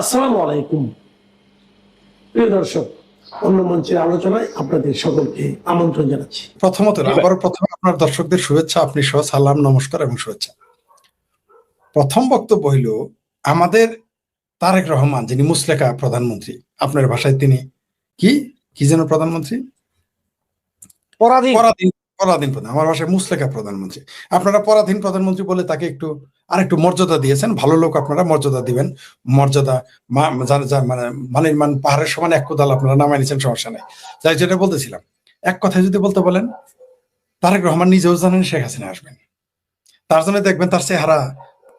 আসসালামু আলাইকুম প্রিয় দর্শক, অন্য মঞ্চের আলোচনায় আপনাদের সকলকে আমন্ত্রণ জানাচ্ছি। প্রথমে আপনার দর্শকদের শুভেচ্ছা, আপনি সহ সালাম, নমস্কার এবং শুভেচ্ছা। প্রথম বক্তব্য হইল আমাদের তারেক রহমান, যিনি মুসলেকা প্রধানমন্ত্রী, আপনার ভাষায় তিনি কি কি যেন প্রধানমন্ত্রী, পরাধীন পরাধীন প্রধান, আমার ভাষায় মুসলেকা প্রধানমন্ত্রী। আপনারা পরাধীন প্রধানমন্ত্রী বলে তাকে আরেকটু মর্যাদা দিয়েছেন। ভালো লোক, আপনারা মর্যাদা দিবেন। মর্যাদা মানে মানির পাহাড়ের সমান এক কোদাল আপনারা নামাই নিচ্ছেন, সমস্যা নেই। যাই যেটা বলতেছিলাম, এক কথায় যদি বলতে বলেন, তারেক রহমান নিজেও জানেন শেখ হাসিনা আসবেন। তার জন্য দেখবেন তার চেহারা,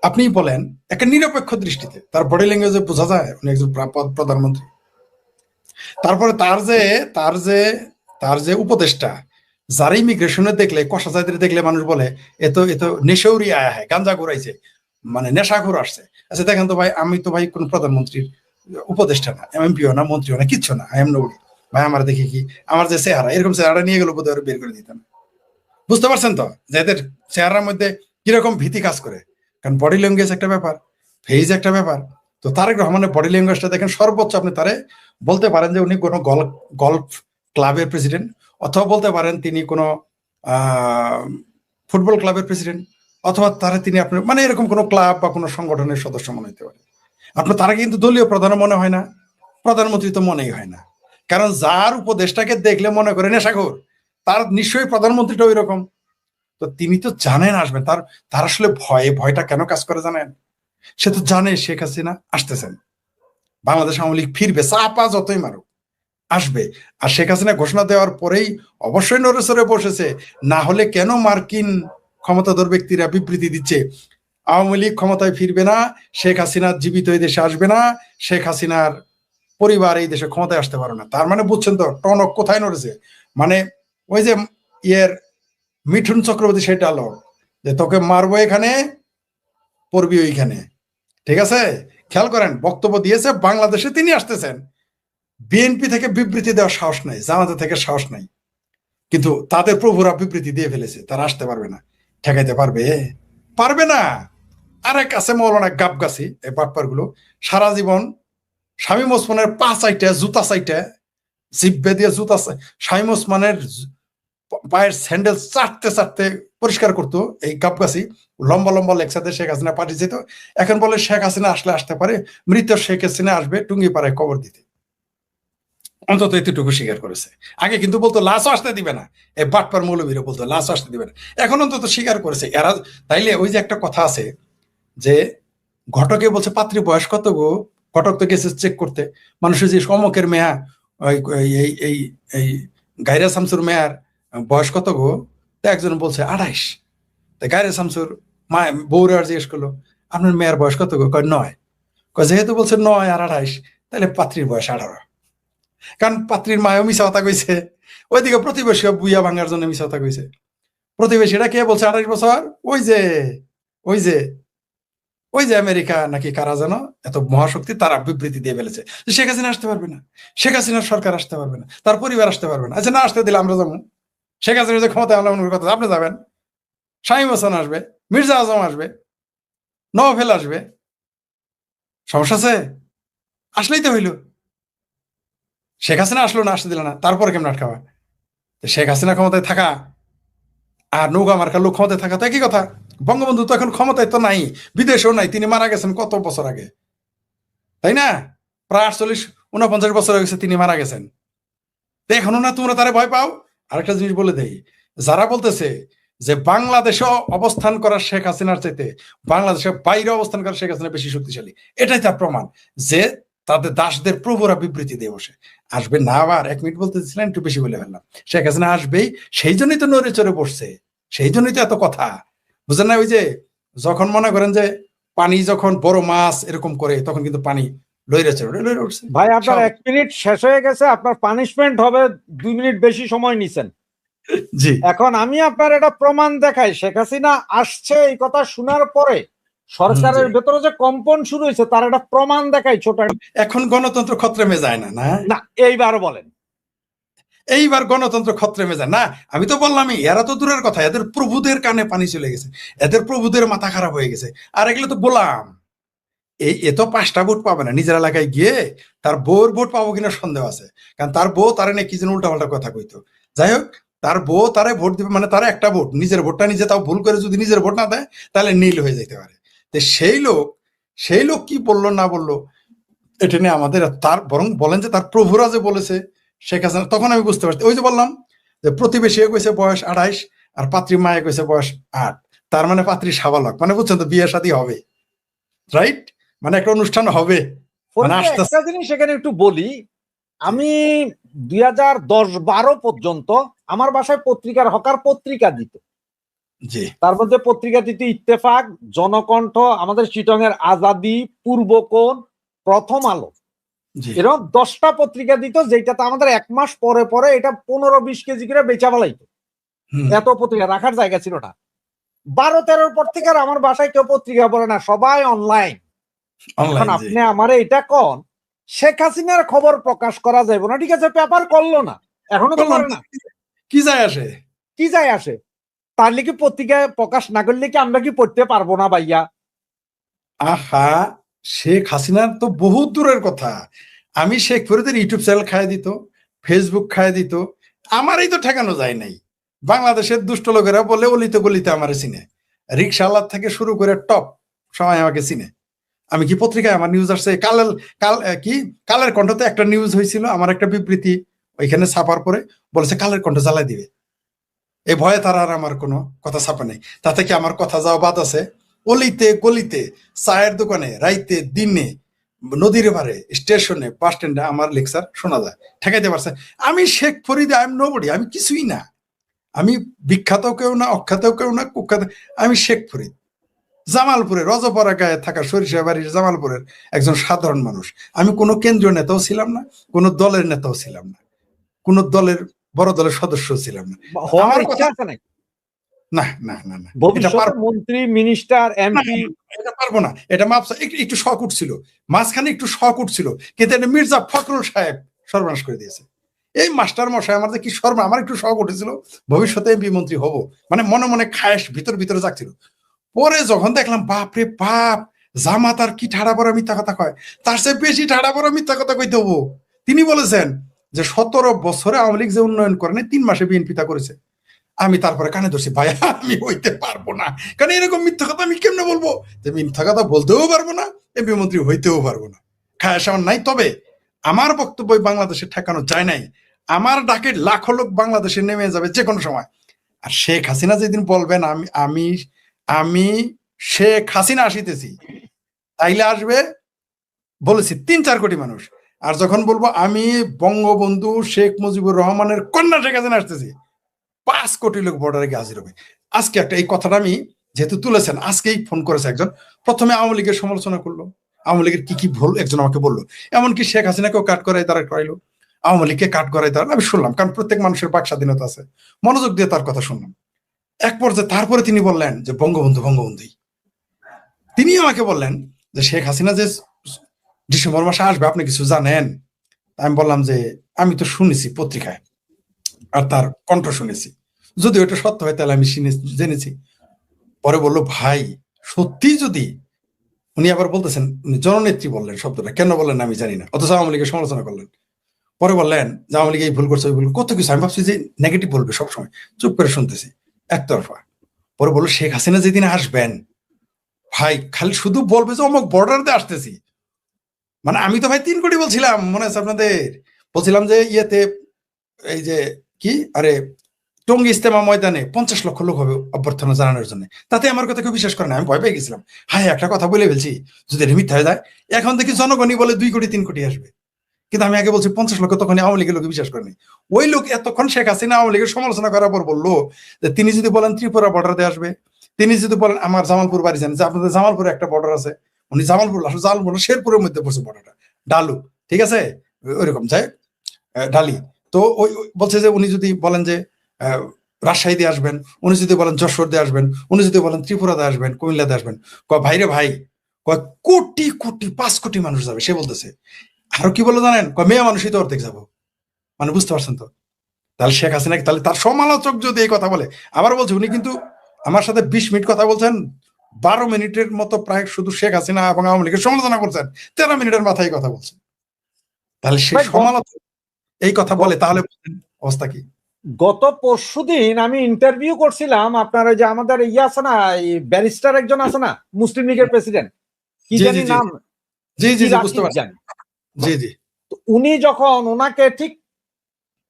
আপনি বলেন একটা নিরপেক্ষ দৃষ্টিতে, তার বডি ল্যাঙ্গুয়েজে বোঝা যায় উনি একজন প্রধানমন্ত্রী। তারপরে তার যে উপদেষ্টা, যারা ইমিগ্রেশনে দেখলে, কষা জাতির দেখলে মানুষ বলে এ তো নেশৌরি আয়া হয়, গাঞ্জা ঘুরাইছে, মানে নেশাখোর আসছে। আচ্ছা দেখেন তো ভাই, আমি তো ভাই কোন প্রধানমন্ত্রীর উপদেষ্টা না, এমপিও না, মন্ত্রীও না, কিচ্ছু না, আই এম নো ভাই। আমার দেখি কি, আমার যে চেহারা, এরকম চেহারা নিয়ে গেল বোধহয় বের করে দিতাম। বুঝতে পারছেন তো যে এদের চেহারার মধ্যে কিরকম ভীতি কাজ করে? কারণ বডি ল্যাঙ্গুয়েজ একটা ব্যাপার, ফেজ একটা ব্যাপার। তো তারেক রহমানের বডি ল্যাঙ্গুয়েজটা দেখেন, সর্বোচ্চ আপনি তারে বলতে পারেন যে উনি কোনো গল্ফ ক্লাবের প্রেসিডেন্ট, অথবা বলতে পারেন তিনি কোনো ফুটবল ক্লাবের প্রেসিডেন্ট, অথবা তিনি আপনার মানে এরকম কোনো ক্লাব বা কোনো সংগঠনের সদস্য মনে হতে পারে। আপনার তারা কিন্তু দলীয় প্রধান মনে হয় না, প্রধানমন্ত্রী তো মনেই হয় না। কারণ যার উপদেশটাকে দেখলে মনে করে নেশাখোর, তার নিশ্চয়ই প্রধানমন্ত্রীটা ওই রকম। তো তিনি তো জানেন আসবেন। তার আসলে ভয়টা কেন কাজ করে জানেন? সে তো জানে শেখ হাসিনা আসতেছেন, বাংলাদেশ আওয়ামী লীগ ফিরবে, চাপা যতই মারুক আসবে। আর শেখ হাসিনা ঘোষণা দেওয়ার পরেই অবশ্যই নড়েচড়ে বসেছে। না হলে কেন মার্কিন ক্ষমতাধর ব্যক্তিরা বিবৃতি দিচ্ছে আওয়ামী লীগ ক্ষমতায় ফিরবে না, শেখ হাসিনা জীবিত এই দেশে আসবে না, শেখ হাসিনার পরিবার এই দেশে ক্ষমতায় আসতে পারে না? তার মানে বুঝছেন তো টনক কোথায় নড়েছে। মানে ওই যে মিঠুন চক্রবর্তী সেটা লোক, যে তোকে মারবো এখানে, পড়বি ওইখানে। ঠিক আছে, খেয়াল করেন, বক্তব্য দিয়েছে বাংলাদেশে তিনি আসতেছেন। বিএনপি থেকে বিবৃতি দেওয়ার সাহস নাই, জামাতে থেকে সাহস নাই, কিন্তু তাদের প্রভুরা বিবৃতি দিয়ে ফেলেছে তারা আসতে পারবে না। ঠেকাইতে পারবে না। আরেক আছে মৌলানা গাবগাছি, এই বাটপার গুলো সারা জীবন শামীম ওসমানের পা চাইটা, জুতা চাইটা, জিব্বে দিয়ে জুতা, শামীম ওসমানের পায়ের স্যান্ডেল চাটতে পরিষ্কার করতো এই গাবগাছি। লম্বা লম্বা লেকচাতে শেখ হাসিনা পাঠিয়ে যেত। এখন বলে শেখ হাসিনা আসতে পারে, মৃত শেখ হাসিনা আসবে টুঙ্গি পাড়ায় কবর দিতে। অন্তত এতটুকু স্বীকার করেছে। আগে কিন্তু বলতো লাশও আসতে দিবে না, এই বাটপার মৌলবীরা বলতো লাশও আসতে দিবে না। এখন অন্তত স্বীকার করেছে এরা। তাইলে ওই যে একটা কথা আছে যে ঘটকে বলছে পাত্রী বয়স কত গো, ঘটক তো গেছে চেক করতে, মানুষের যে সমকের মেয়া, এই গাইরা শামসুর মেয়ার বয়স কত গো, একজন বলছে 28। গাইরা শামসুর মা বউরে আর জিজ্ঞেস করলো আপনার মেয়ের বয়স কত গো, কয় 9। যেহেতু বলছে 9 আর 28, তাহলে পাত্রীর বয়স 18। কারণ পাত্রীর মায়ও মিশা কথা কইছে, ওইদিকে প্রতিবেশী বুইয়া ভাঙার জন্য মিশা কথা কইছে। প্রতিবেশীরা কে বলছে 28 বছর, ওই যে আমেরিকা নাকি কারা যেন এত মহাশক্তি, তারা বিবৃতি দিয়ে ফেলেছে যে শেখ হাসিনা আসতে পারবে না, শেখ হাসিনার সরকার আসতে পারবে না, তার পরিবার আসতে পারবে না। আচ্ছা না আসতে দিলে আমরা যাবো, শেখ হাসিনা যে ক্ষমতায় আনলাম কথা, আপনি যাবেন, শামীম হাসান আসবে, মির্জা আজম আসবে, নওফেল আসবে, সমস্যা আছে? আসলেই তো হইল। শেখ হাসিনা আসলো না, আসতে দিল না, তারপরে কেমন আটকাবা? শেখ হাসিনা ক্ষমতায় থাকা আর নৌকা মার্কার লোক ক্ষমতায় থাকা তো একই কথা। বঙ্গবন্ধু তো এখন ক্ষমতায় তো নাই, বিদেশেও নাই, তিনি মারা গেছেন কত বছর আগে, তাই না? প্রায় 48-49 বছর হয়ে গেছে তিনি মারা গেছেন। এখনো না তোমরা তারা ভয় পাও? আরেকটা জিনিস বলে দেই, যারা বলতেছে যে বাংলাদেশে অবস্থান করা শেখ হাসিনার চাইতে বাংলাদেশের বাইরে অবস্থান করা শেখ হাসিনা বেশি শক্তিশালী, এটাই তার প্রমাণ যে তাদের দাসদের প্রভুরা বিবৃতি দিয়ে বসে। আসবে না, আবার 1 মিনিট বলতেছিলেন, একটু বেশি বলে ফেললাম। শেখ হাসিনা আসবেই, সেই জন্যই তো নড়ে চড়ে বসছে, সেই জন্যই তো এত কথা, বুঝলেন না? ওই যে যখন মনে করেন যে পানি যখন বড় মাছ এরকম করে, তখন কিন্তু পানি লইরে উঠছে। ভাই আপনার 1 মিনিট শেষ হয়ে গেছে, আপনার পানিশমেন্ট হবে। 2 মিনিট বেশি সময় নিছেন। জি, এখন আমি আপনার এটা প্রমাণ দেখাই, শেখ হাসিনা আসছে এই কথা শোনার পরে সরকারের ভেতরে যে কম্পন শুরু হয়েছে তার একটা প্রমাণ দেখাই ছোট। এখন গণতন্ত্র খতরেমে যায় না? না এইবার বলেন, এইবার গণতন্ত্র খতরেমে যায় না? আমি তো বললামই, এরা তো দূরের কথা, এদের প্রভুদের কানে পানি চলে গেছে, এদের প্রভুদের মাথা খারাপ হয়ে গেছে। আর এগুলো তো বললাম, এ তো 5টা ভোট পাবে না, নিজের এলাকায় গিয়ে তার বউর ভোট পাবো কিনা সন্দেহ আছে, কারণ তার বউ তারে নাকি যেন উল্টাপাল্টা কথা কইতো। যাই হোক, তার বউ তারে ভোট দিবে, মানে তার একটা ভোট, নিজের ভোটটা নিজে, তাও ভুল করে যদি নিজের ভোট না দেয় তাহলে নীল হয়ে যেতে পারে। তো সেই লোক কি বললো না বললো এটা নিয়ে আমাদের তার, বরং বলেন যে তার প্রভুরা যে বলেছে শেখ হাসিনা, তখন আমি বুঝতে পারছি। ওই যে বললাম যে প্রতিবেশী কইছে বয়স 28 আর পাত্রী মায়ে কইছে বয়স 8, তার মানে পাত্রী সাবালক, মানে বুঝছেন তো বিয়ে শাদী হবে, রাইট? মানে একটা অনুষ্ঠান হবে, মানে ফরিদ, আস্তে একটা জিনিস এখানে একটু বলি। আমি 2010-12 পর্যন্ত আমার বাসায় পত্রিকার হকার পত্রিকা দিত। জি তার মধ্যে পত্রিকা দিত ইত্তেফাক, জনকণ্ঠ, আমাদের চিটং এর আজাদি, পূর্বকোণ, প্রথম আলো, জি এরকম 10টা পত্রিকা দিত, যেটাতে আমাদের 1 মাস পরে পরে এটা 15-20 কেজি করে বেচা ফেলাইতো। হুম, এত পত্রিকা রাখার জায়গা ছিল না। 12-13 পর থেকে আর আমার বাসায় কেউ পত্রিকা পড়ে না, সবাই অনলাইন। এখন অনলাইন, জি আপনি আমারে এটা কন, শেখ হাসিনার খবর প্রকাশ করা যাবে না, ঠিক আছে, পেপার করলো না, এখনো তো বললাম, করে না, কি যায় আসে? কি যায় আসে? তাহলে কি পত্রিকায় প্রকাশ না করলে কি আমরা কি পড়তে পারবো না ভাইয়া? আহা, শেখ হাসিনার তো বহুত দূরের কথা, আমি শেখ ফরিদের ইউটিউব চ্যানেল খায় দিত, ফেসবুক খায় দিত, আমারই তো ঠেকানো যায় নাই। বাংলাদেশের দুষ্ট লোকেরা বলে অলিতে গলিতে আমারে চিনে, রিক্সাওয়ালা থেকে শুরু করে টপ সবাই আমাকে চিনে। আমি কি পত্রিকায় আমার নিউজ আসছে, কালের কণ্ঠতে একটা নিউজ হয়েছিল, আমার একটা বিবৃতি ওইখানে ছাপার পরে বলেছে কালের কণ্ঠ জ্বালাই দিবে, এই ভয়ে তারা আর আমার কোনো কথা ছাপা নেই। তাতে কি আমার কথা যাওয়া বাদ আছে? অলিতে গলিতে, চায়ের দোকানে, রাইতে দিনে, নদীর পারে, স্টেশনে, বাস স্ট্যান্ডে আমার লেকচার শোনা যায়, ঠেকাইতে পারছে। আমি Sheikh Farid, I am nobody, আমি কিছুই না, আমি বিখ্যাত কেউ না, অখ্যাত কেউ না, কুখ্যাত, আমি শেখ ফরিদ, জামালপুরের রজপরা গায়ে থাকা সরিষা বাড়ির জামালপুরের একজন সাধারণ মানুষ। আমি কোনো কেন্দ্রীয় নেতাও ছিলাম না, কোনো দলের নেতাও ছিলাম না, কোনো দলের বড় দলের সদস্য ছিলাম না। হওয়ার আমার ইচ্ছা কথা, আছে নাকি না না না না, এটা ভবিষ্যতে পারবো মন্ত্রী, মিনিস্টার, না, এমপি? এটা পারবো না, এটা মাপসা একটু শখ উঠছিল, মাঝখানে একটু শখ উঠছিল, কিন্তু এটা মির্জা ফখরুল সাহেব সর্বনাশ করে দিয়েছে। এই মাস্টার মশাই আমার যে কি সর্ব, আমার একটু শখ উঠেছিল ভবিষ্যতে এমপি মন্ত্রী হব, মানে মনে মনে খায়েশ ভিতরে যাচ্ছিল। পরে যখন দেখলাম বাপ রে বাপ, জামাত আর কি ঠাড়া পড়া মিথ্যা কথা কয়, তার চেয়ে বেশি ঠাড়া পড়া মিথ্যা কথা কইতে হবো। তিনি বলেছেন যে 17 বছরে আওয়ামী লীগ যে উন্নয়ন করেনি, 3 মাসে বিএনপি তা করেছে। আমি তারপরে কানে ধরছি, ভাই আমি হইতে পারবো না, কারণ এরকম মিথ্যা কথা আমি কেমনে বলবো, যে মিথ্যা কথা বলতেও পারবো না, এমপি মন্ত্রী হইতেও পারবো না, খায় সামান নাই। তবে আমার বক্তব্য বাংলাদেশে ঠেকানো যায় নাই, আমার ডাকে লাখো লোক বাংলাদেশে নেমে যাবে যে কোনো সময়। আর শেখ হাসিনা যেদিন বলবেন আমি আমি আমি শেখ হাসিনা আসিতেছি, তাইলে আসবে বলেছি 3-4 কোটি মানুষ। আর যখন বলবো আমি বঙ্গবন্ধু শেখ মুজিবুর রহমানের কন্যা শেখ হাসিনা আসতেছি, 5 কোটি লোক বর্ডারে গিয়ে হাজির হবে। আজকে একটা, এই কথাটা আমি যেহেতু তুলেছেন, আজকেই ফোন করেছে একজন, প্রথমে আওয়ামী লীগের সমালোচনা করলো, আওয়ামী লীগের কি কি ভুল একজন আমাকে বললো, এমনকি শেখ হাসিনাকেও কাট করাই দাঁড়া করাইলো, আওয়ামী লীগকে কাট করাই দাঁড়ানো। আমি শুনলাম, কারণ প্রত্যেক মানুষের বাক স্বাধীনতা আছে, মনোযোগ দিয়ে তার কথা শুনলাম। এক পর্যায়ে তারপরে তিনি বললেন যে বঙ্গবন্ধুই, তিনি আমাকে বললেন যে শেখ হাসিনা যে ডিসেম্বর মাসে আসবে আপনি কিছু জানেন? আমি বললাম যে আমি তো শুনেছি পত্রিকায়, আর তার কণ্ঠ শুনেছি, যদি ওটা সত্য হয় তাহলে আমি জেনেছি। পরে বললো ভাই সত্যি যদি, উনি আবার বলতেছেন, উনি জননেত্রী বললেন শব্দটা, কেন বললেন আমি জানি না, অথচ আওয়ামী লীগের সমালোচনা করলেন। পরে বললেন যে আওয়ামী লীগ এই ভুল করছে, ওই ভুল, কত কিছু। আমি ভাবছি যে নেগেটিভ বলবে সবসময়, চুপ করে শুনতেছি একতরফা। পরে বললো শেখ হাসিনা যেদিন আসবেন ভাই, খালি শুধু বলবে যে অমুক বর্ডার দিয়ে আসতেছি, মানে আমি তো ভাই 3 কোটি বলছিলাম, মনে আছে আপনাদের? বলছিলাম যে ইয়েতে, এই যে কি, আরে টঙ্গী ইস্তেমা ময়দানে 50 লক্ষ লোক হবে অভ্যর্থনা জানানোর জন্য, তাতে আমার কথা কেউ বিশ্বাস করে না, আমি ভয় পেয়ে গেছিলাম, হ্যাঁ একটা কথা বলে ফেলছি, যদি এটা মিথ্যা হয়ে যায়। এখন দেখি জনগণই বলে 2 কোটি 3 কোটি আসবে, কিন্তু আমি আগে বলছি 50 লক্ষ, তখন আওয়ামী লীগের লোক বিশ্বাস করেনি। ওই লোক এতক্ষণ শেখ হাসিনা আওয়ামী লীগের সমালোচনা করার পর বললো যে তিনি যদি বলেন ত্রিপুরা বর্ডার দিয়ে আসবে, তিনি যদি বলেন আমার জামালপুর বাড়ি জানেন, যে আপনাদের জামালপুরে একটা বর্ডার আছে, উনি জামালপুর শেরপুরের মধ্যে পড়ছে বর্ডারটা, ডালু, ঠিক আছে, ওইরকম যাই ডালি। তো বলছে যে উনি যদি বলেন যে রাজশাহী দিয়ে আসবেন, উনি যদি বলেন যশোর দিয়ে আসবেন, উনি যদি বলেন ত্রিপুরা দিয়ে আসবেন, কুমিল্লা দিয়ে আসবেন, ভাইরে ভাই, কোটি কোটি 5 কোটি মানুষ যাবে, সে বলতেছে। আরো কি বলে জানেন, মেয়ে মানুষই তো অর্ধেক যাবো, মানে বুঝতে পারছেন তো? তাহলে শেখ হাসিনা, তাহলে তার সমালোচক যদি এই কথা বলে, আবার বলছে উনি কিন্তু আমার সাথে 20 মিনিট কথা বলছেন, 12 মিনিটের মতো প্রায় শুধু শেখ হাসিনা এবং আওয়ামী লীগের সমালোচনা করছেন, 13 মিনিটের মাথায় কথা বলছেন। তাহলে সে ভাই, সমালোচনা এই কথা বলে, তাহলে অবস্থা কি? গত পরশুদিন আমি ইন্টারভিউ করছিলাম আপনার ওই যে আমাদের ইয়ে আছে না, ব্যারিস্টার একজন আছে না, মুসলিম লীগের প্রেসিডেন্ট, কি জি, জানি জি, জি। নাম, জি জি কি জি, বুঝতে রাশিদ পারছি। জানি। জি জি তো উনি যখন ওনাকে ঠিক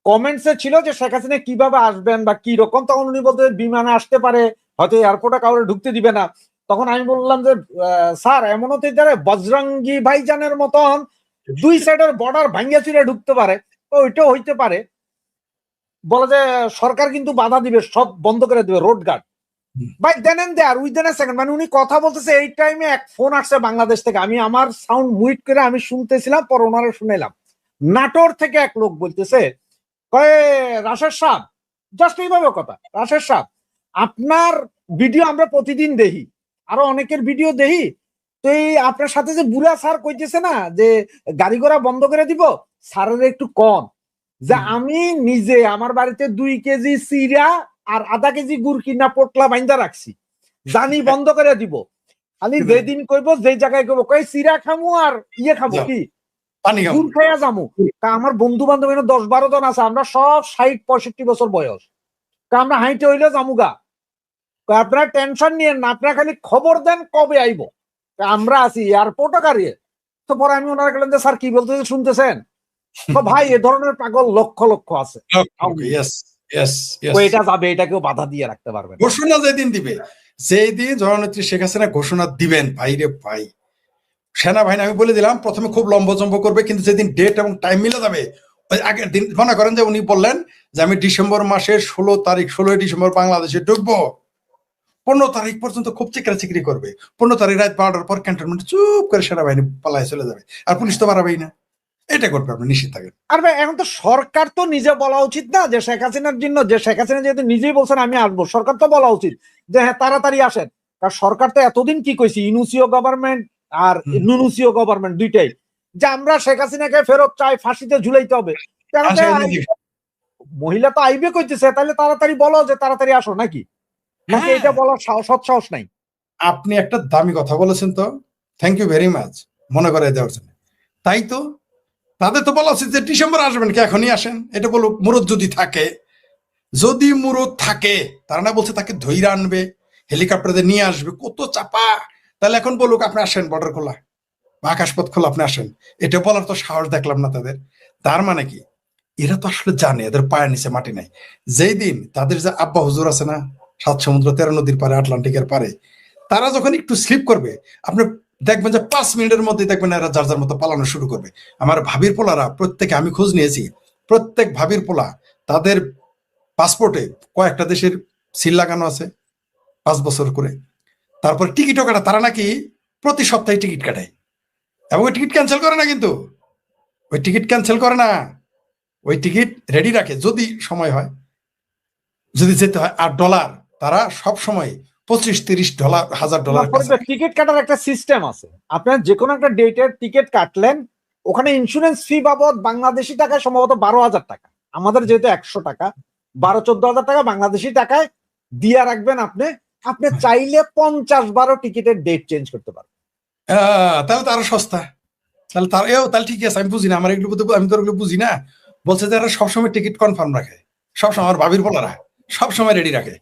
কমেন্টসে ছিল যে শেখ হাসিনা কিভাবে আসবেন বা কি রকম, তখন উনি বলতে বিমানে আসতে পারে, হয়তো এয়ারপোর্টে কাউরে ঢুকতে দিবে না। তখন আমি বললাম যে স্যার, এমন হতে পারে বজরঙ্গি ভাইজানের মতন 2 সাইডের বর্ডার ভাঙ্গিয়া চুরে ঢুকতে পারে, তো ওইটাও হইতে পারে। বলে যে সরকার কিন্তু বাধা দিবে, সব বন্ধ করে দিবে, রোড গার্ড। ভাই then and there within a second, মানে উনি কথা বলতেছে, এই টাইমে এক ফোন আসছে বাংলাদেশ থেকে, আমি আমার সাউন্ড মুইট করে আমি শুনতেছিলাম, পর ওনারা শুনেলাম। নাটোর থেকে এক লোক বলতেছে, কয়ে রাশেদ সাহেব, জাস্ট এইভাবে কথা, রাশেদ সাহেব আপনার ভিডিও আমরা প্রতিদিন দেখি, আরো অনেকের ভিডিও দেখি, তো এই আপনার সাথে যে বুড়া স্যার কইতেছে না যে গাড়ি ঘোড়া বন্ধ করে দিব, স্যারের একটু কম, যে আমি নিজে আমার বাড়িতে 2 কেজি চিরা আর আধা কেজি গুড় কিনা পোটলা বাইন্দা রাখছি, জানি বন্ধ করে দিব, খালি যেদিন কইব, যে জায়গায় কইব, কই চিরা খামু আর ইয়ে খাবো, কি পানি খাও। গুড় খাইয়া যামু। তা আমার বন্ধু বান্ধব 10-12 জন আছে, আমরা সব 60-65 বছর বয়স, তা আমরা হাইটে হইলে জামুগা, আপনারা টেনশন নিয়েন না, আপনারা খালি খবর দেন কবে আইব, তা আমরা আছি এয়ারপোর্টে গাড়িয়ে। তো পরে আমি ওনারা গেলেন যে স্যার কি বলতেছে শুনতেছেন, তো ভাই এ ধরনের পাগল লক্ষ লক্ষ আছে, ইয়েস ইয়েস ইয়েস। ও এটা যাবে, এটা কেউ বাধা দিয়ে রাখতে পারবে না। ঘোষণা যেদিন দিবে, যেই দিন জননেত্রী শেখ হাসিনা ঘোষণা দিবেন, ভাই রে ভাই, সেনাবাহিনী আমি বলে দিলাম প্রথমে খুব লম্বচম্ব করবে, কিন্তু যেদিন ডেট এবং টাইম মিলে যাবে, ওই আগের দিন মনে করেন যে উনি বললেন যে আমি ডিসেম্বর মাসের 16 ডিসেম্বর বাংলাদেশে ঢুকবো, 15 তারিখ পর্যন্ত খুব চিকরি করবে, 15 তারিখ রাত 12টার পর ক্যান্টনমেন্ট চুপ করে সেনাবাহিনী পালায় চলে যাবে, আর পুলিশ তো বাড়াবেই না। এটা করবে, আপনি নিশ্চিত থাকেন। আর ভাই এখন তো সরকার তো নিজে বলা উচিত না যে শেখ হাসিনার জন্য, যে শেখ হাসিনা যেহেতু নিজেই বলছেন আমি আসবো, সরকার তো বলা উচিত যে হ্যাঁ তাড়াতাড়ি আসেন। কারণ সরকার তো এতদিন কি কইছি, ইনুসিও গভর্নমেন্ট আর নুনুসিও গভর্নমেন্ট দুইটাই, যে আমরা শেখ হাসিনাকে ফেরত চাই, ফাঁসিতে ঝুলাইতে হবে। এখন তো মহিলা তো আইবে কইতেছে, তাহলে তাড়াতাড়ি বলো যে তাড়াতাড়ি আসো, নাকি নাকি এটা বলার সৎ সাহস নাই? আপনি একটা দামি কথা বলেছেন, তো থ্যাংক ইউ ভেরি মাচ মনে করে দেওয়ার জন্য। তাই তো তাদের তো বলা উচিত যে ডিসেম্বর আসবেন কি, এখনই আসেন, এটা বলুক। মুরত যদি থাকে, যদি মুরত থাকে, তারা না বলছে তাকে ধৈর্য আনবে, হেলিকপ্টারে নিয়ে আসবে, কত চাপা। তাহলে এখন বলুক আপনি আসেন, বর্ডার খোলা বা আকাশপথ খোলা, আপনি আসেন। এটা বলার তো সাহস দেখলাম না তাদের। তার মানে কি, এরা তো আসলে জানে এদের পায়ের নিচে মাটি নাই। যেই দিন তাদের যে আব্বা হুজুর আছে না, 7 সমুদ্র 13 নদীর পারে, আটলান্টিকের পারে, তারা যখন একটু স্লিপ করবে, আপনি দেখবেন যে 5 মিনিটের মধ্যে দেখবেন এরা যার যার মতো পালানো শুরু করবে। আমার ভাবির পোলারা প্রত্যেকে, আমি খোঁজ নিয়েছি, প্রত্যেক ভাবির পোলা তাদের পাসপোর্টে কয়েকটা দেশের সিল লাগানো আছে 5 বছর করে। তারপর টিকিটও কাটা, তারা নাকি প্রতি সপ্তাহে টিকিট কাটায়, এবং ওই টিকিট ক্যান্সেল করে না, কিন্তু ওই টিকিট ক্যান্সেল করে না, ওই টিকিট রেডি রাখে যদি সময় হয়, যদি যেতে হয়। আর ডলার, তারা সব সময় $25-30 হাজার ডলার টিকিট কাটার একটা সিস্টেম আছে, আপনার যে কোনো একটা ডেটের টিকিট কাটলেন, ওখানে ইন্স্যুরেন্স ফি বাবদ বাংলাদেশি টাকায় সম্ভবত 12,000 টাকা, আমাদের যেহেতু 100 টাকা, 12-14 হাজার টাকা বাংলাদেশি টাকায় দিয়ে রাখবেন। আপনি আপনি চাইলে 50 বারও টিকিটের ডেট চেঞ্জ করতে পারবেন। তাহলে তো আরো সস্তা। তাহলে তাহলে ঠিক আছে, আমি বুঝি না, আমার এগুলো আমি তো এগুলো বুঝি না। বলছে যে এরা সবসময় টিকিট কনফার্ম রাখে, সবসময় আমার ভাবির বলারা সবসময় রেডি রাখে।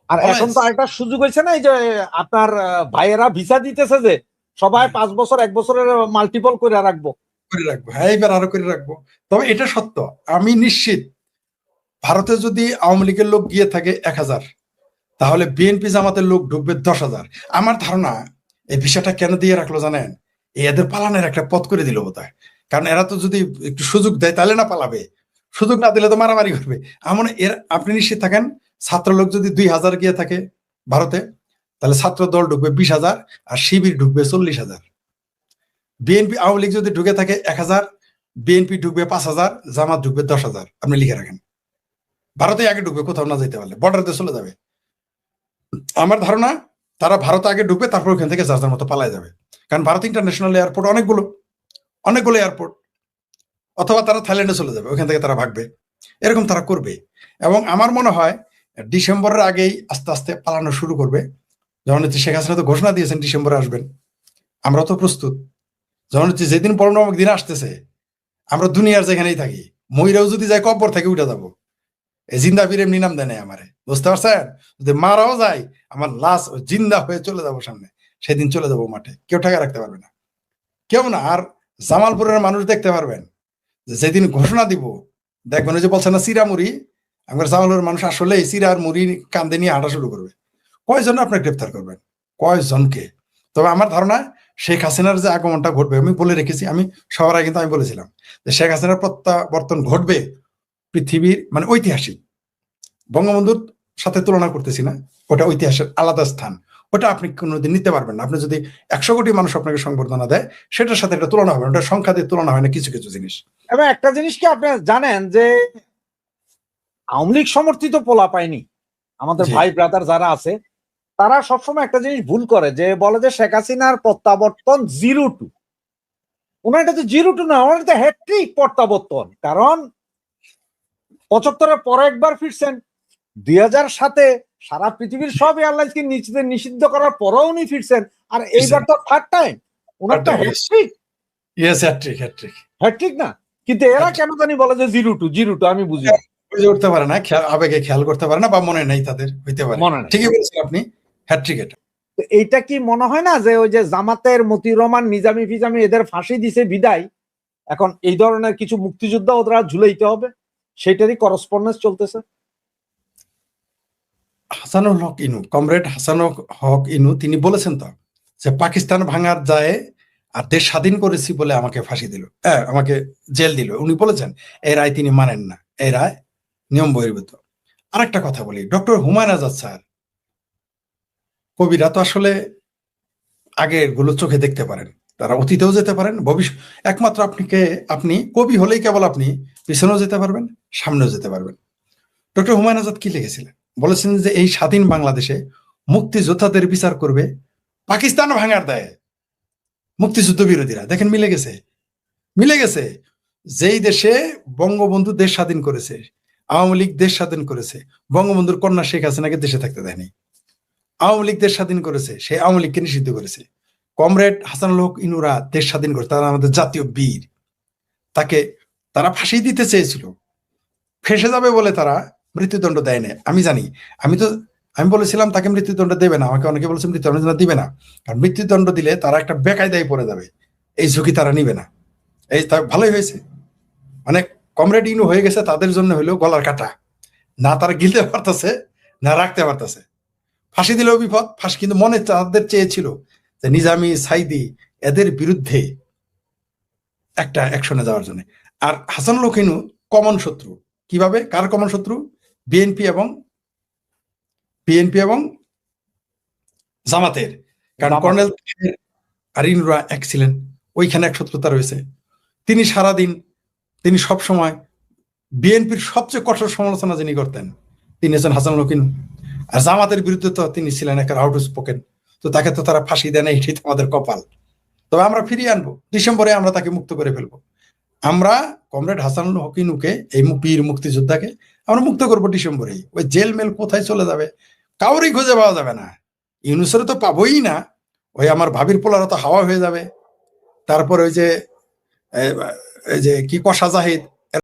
আর এখন তো আরেকটা সুযোগ হয়েছে না, এই যে আপনার ভাইয়েরা ভিসা দিতেছে, যে সবাই 5 বছর 1 বছরের মাল্টিপল করে রাখবো। হ্যাঁ, এবার আরো করে রাখবো। তবে এটা সত্য, আমি নিশ্চিত ভারতে যদি আওয়ামী লীগের লোক গিয়ে থাকে 1000, তাহলে বিএনপি জামাতের লোক ঢুকবে 10,000। আমার ধারণা এই ভিসাটা কেন দিয়ে রাখলো জানেন, এদের পালানোর একটা পথ করে দিল বোধহয়। কারণ এরা তো যদি একটু সুযোগ দেয় তাহলে না পালাবে, সুযোগ না দিলে তো মারামারি করবে। এমন আপনি নিশ্চিত থাকেন, ছাত্র লোক যদি 2000 গিয়ে থাকে ভারতে, তাহলে ছাত্র দল ঢুকবে 20,000, আর শিবির ঢুকবে 40,000। বিএনপি আওয়ামী লীগ যদি ঢুকে থাকে 1000, বিএনপি ঢুকবে 5,000, জামাত ঢুকবে 10,000। আপনি লিখে রাখেন, ভারতে আগে ঢুকবে, কোথাও না যেতে পারলে বর্ডারতে চলে যাবে। আমার ধারণা তারা ভারত আগে ঢুকবে, তারপর ওখান থেকে যার যার মতো পালায় যাবে। কারণ ভারত ইন্টারন্যাশনাল এয়ারপোর্ট অনেকগুলো এয়ারপোর্ট, অথবা তারা থাইল্যান্ডে চলে যাবে, ওখান থেকে তারা ভাগবে, এরকম তারা করবে। এবং আমার মনে হয় ডিসেম্বরের আগেই আস্তে আস্তে পালানো শুরু করবে। যখন হচ্ছে শেখ হাসিনা তো ঘোষণা দিয়েছেন ডিসেম্বরে আসবেন, আমরা তো প্রস্তুত। যখন হচ্ছে যেদিন 15 নম্বর দিন আসতেছে, আমরা দুনিয়ার যেখানেই থাকি, মহিরাও যদি যায় কব্বর থেকে উঠে যাবো। এই জিন্দা বীর এমনি নাম দেয় নাই আমারে, বুঝতে পারছেন? যদি মারাও যায়, আমার লাশ জিন্দা হয়ে চলে যাবো সামনে, সেদিন চলে যাবো মাঠে, কেউ ঠেকা রাখতে পারবে না, কেউ না। আর জামালপুরের মানুষ দেখতে পারবেন যে যেদিন ঘোষণা দিব, দেখবেন ওই যে বলছেন না চিরা মুড়ি, আমার জামালপুরের মানুষ আসলে চিরা আর মুড়ি কান্দে নিয়ে হাঁটা শুরু করবে। কয়জন আপনার গ্রেপ্তার করবেন, কয়জনকে? তবে আমার ধারণা শেখ হাসিনার যে আগমনটা ঘটবে, আমি বলে রেখেছি, আমি সবার আগে কিন্তু আমি বলেছিলাম যে শেখ হাসিনার প্রত্যাবর্তন ঘটবে পৃথিবীর মানে ঐতিহাসিক, বঙ্গবন্ধুর সাথে তুলনা করতেছি না, ওটা ঐতিহাসের আলাদা স্থান, ওটা আপনি কোনোদিন নিতে পারবেন না। আপনি যদি 100 কোটি মানুষ আপনাকে সংবর্ধনা দেয়, সেটার সাথে এটা তুলনা হবে না, ওটা সংখ্যা দিয়ে তুলনা হয় না কিছু কিছু জিনিস। এবং একটা জিনিস কি আপনি জানেন যে আওয়ামী লীগ সমর্থিত পোলা পায়নি, আমাদের জি। ভাই ব্রাদার যারা আছে তারা সবসময় একটা জিনিস ভুল করে, যে বলে যে শেখ হাসিনার প্রত্যাবর্তন 0-2। ওনার এটা তো 0-2 না, ওনার তো হ্যাট্রিক প্রত্যাবর্তন। কারণ 75-এর পরে একবার ফিরছেন, 2007-এ সারা পৃথিবীর সব এয়ারলাইন্সকে নিষিদ্ধ করার পরেও উনি ফিরছেন, আর এইবার তো থার্ড টাইম। ওনার তো Third time, yes. Hat trick, yes, hat trick, hat trick. Hat trick না, কিন্তু এরা Hat-trick। কেন জানি বলে যে 0-2 আমি বুঝি না। বুঝে উঠতে পারে না, আবেগে খেয়াল করতে পারে না, বা মনে নেই তাদের, হইতে পারে। মনে নেই। ঠিকই বলেছেন আপনি, হ্যাট্রিক এটা। তো এইটা কি মনে হয় না যে ওই যে জামাতের মতিউর রহমান, নিজামী ফিজামি এদের ফাঁসি দিছে বিদায়, এখন এই ধরনের কিছু মুক্তিযোদ্ধা ওরা ঝুলাইতে হবে, সেটারই করসপন্ডেন্স চলতেছে। হাসানুল হক ইনু, কমরেড হাসানুল হক ইনু, তিনি বলেছেন তো যে পাকিস্তান ভাঙার যায় আর দেশ স্বাধীন করেছি বলে আমাকে ফাঁসি দিল, আমাকে জেল দিল, উনি বলেছেন। এই রায় তিনি মানেন না, এই রায় নিয়ম বহির্ভূত। আরেকটা কথা বলি, ডক্টর হুমায়ুন আজাদ স্যার, কবিরা তো আসলে আগের গুলো চোখে দেখতে পারেন, তারা অতীতেও যেতে পারেন, ভবিষ্যৎ, একমাত্র আপনি কবি হলেই কেবল আপনি পিছনেও যেতে পারবেন, সামনেও যেতে পারবেন। ডক্টর হুমায়ুন আজাদ কি লিখেছিলেন? বলেছেন যে এই স্বাধীন বাংলাদেশে মুক্তিযোদ্ধাদের বিচার করবে পাকিস্তান ভাঙার দায়ে মুক্তিযুদ্ধ বিরোধীরা। দেখেন মিলে গেছে, মিলে গেছে। যেই দেশে বঙ্গবন্ধু দেশ স্বাধীন করেছে, আওয়ামী লীগ দেশ স্বাধীন করেছে, বঙ্গবন্ধুর কন্যা শেখ হাসিনাকে দেশে থাকতে দেয়নি। আওয়ামী লীগ দেশ স্বাধীন করেছে, সেই আওয়ামী লীগকে নিষিদ্ধ করেছে। কমরেড হাসানুল হক ইনুরা দেশ স্বাধীন করেছে, তারা আমাদের জাতীয় বীর। তারা ফাঁসি দিতে চেয়েছিল, ফেসে যাবে বলে তারা মৃত্যুদণ্ড দেয় না। আমি জানি, আমি বলেছিলাম তাকে মৃত্যুদণ্ড দেবে না, আমাকে অনেকে বলেছে মৃত্যুদণ্ড দিবে না, কারণ মৃত্যুদণ্ড দিলে তারা একটা বেকায়দায় পড়ে যাবে, এই ঝুঁকি তারা নিবে না। এই ভালোই হয়েছে, মানে কমরেড ইনু হয়ে গেছে তাদের জন্য হইলেও গলার কাটা, না তারা গিলতে পারতেছে না রাখতে পারতেছে। ফাঁসি দিলেও বিপদ, ফাঁসি কিন্তু মনে তাদের চেয়েছিল যে নিজামী, সাইদি এদের বিরুদ্ধে একটা অ্যাকশনে যাওয়ার জন্য। আর হাসানুল হক ইনু কমন শত্রু, কিভাবে, কার কমন শত্রু? বিএনপি এবং জামাতের। কারণ কর্নেল আর ইনুরা এক ছিলেন, ওইখানে এক শত্রুতা রয়েছে। তিনি সবসময় বিএনপির সবচেয়ে কঠোর সমালোচনা যিনি করতেন, তিনি হচ্ছেন হাসানুল হক ইনু। আর জামাতের বিরুদ্ধে তো তিনি ছিলেন একটা আউট স্পোকেন, তো তাকে তো তারা ফাঁসি দেয় না, এটাই তো আমাদের কপাল। তবে আমরা ফিরিয়ে আনবো, ডিসেম্বরে আমরা তাকে মুক্ত করে ফেলবো। আমরা কমরেড হাসানুল হক ইনুকে, এই বীর মুক্তিযোদ্ধাকে আমরা মুক্ত করবো ডিসেম্বরেই। ওই জেল মেল কোথায় চলে যাবে কাউরই খুঁজে পাওয়া যাবে না, ইউনুসের তো পাবোই না, ওই আমার ভাবির পোলারা তো হাওয়া হয়ে যাবে। তারপর ওই যে কি কষা জাহিদ,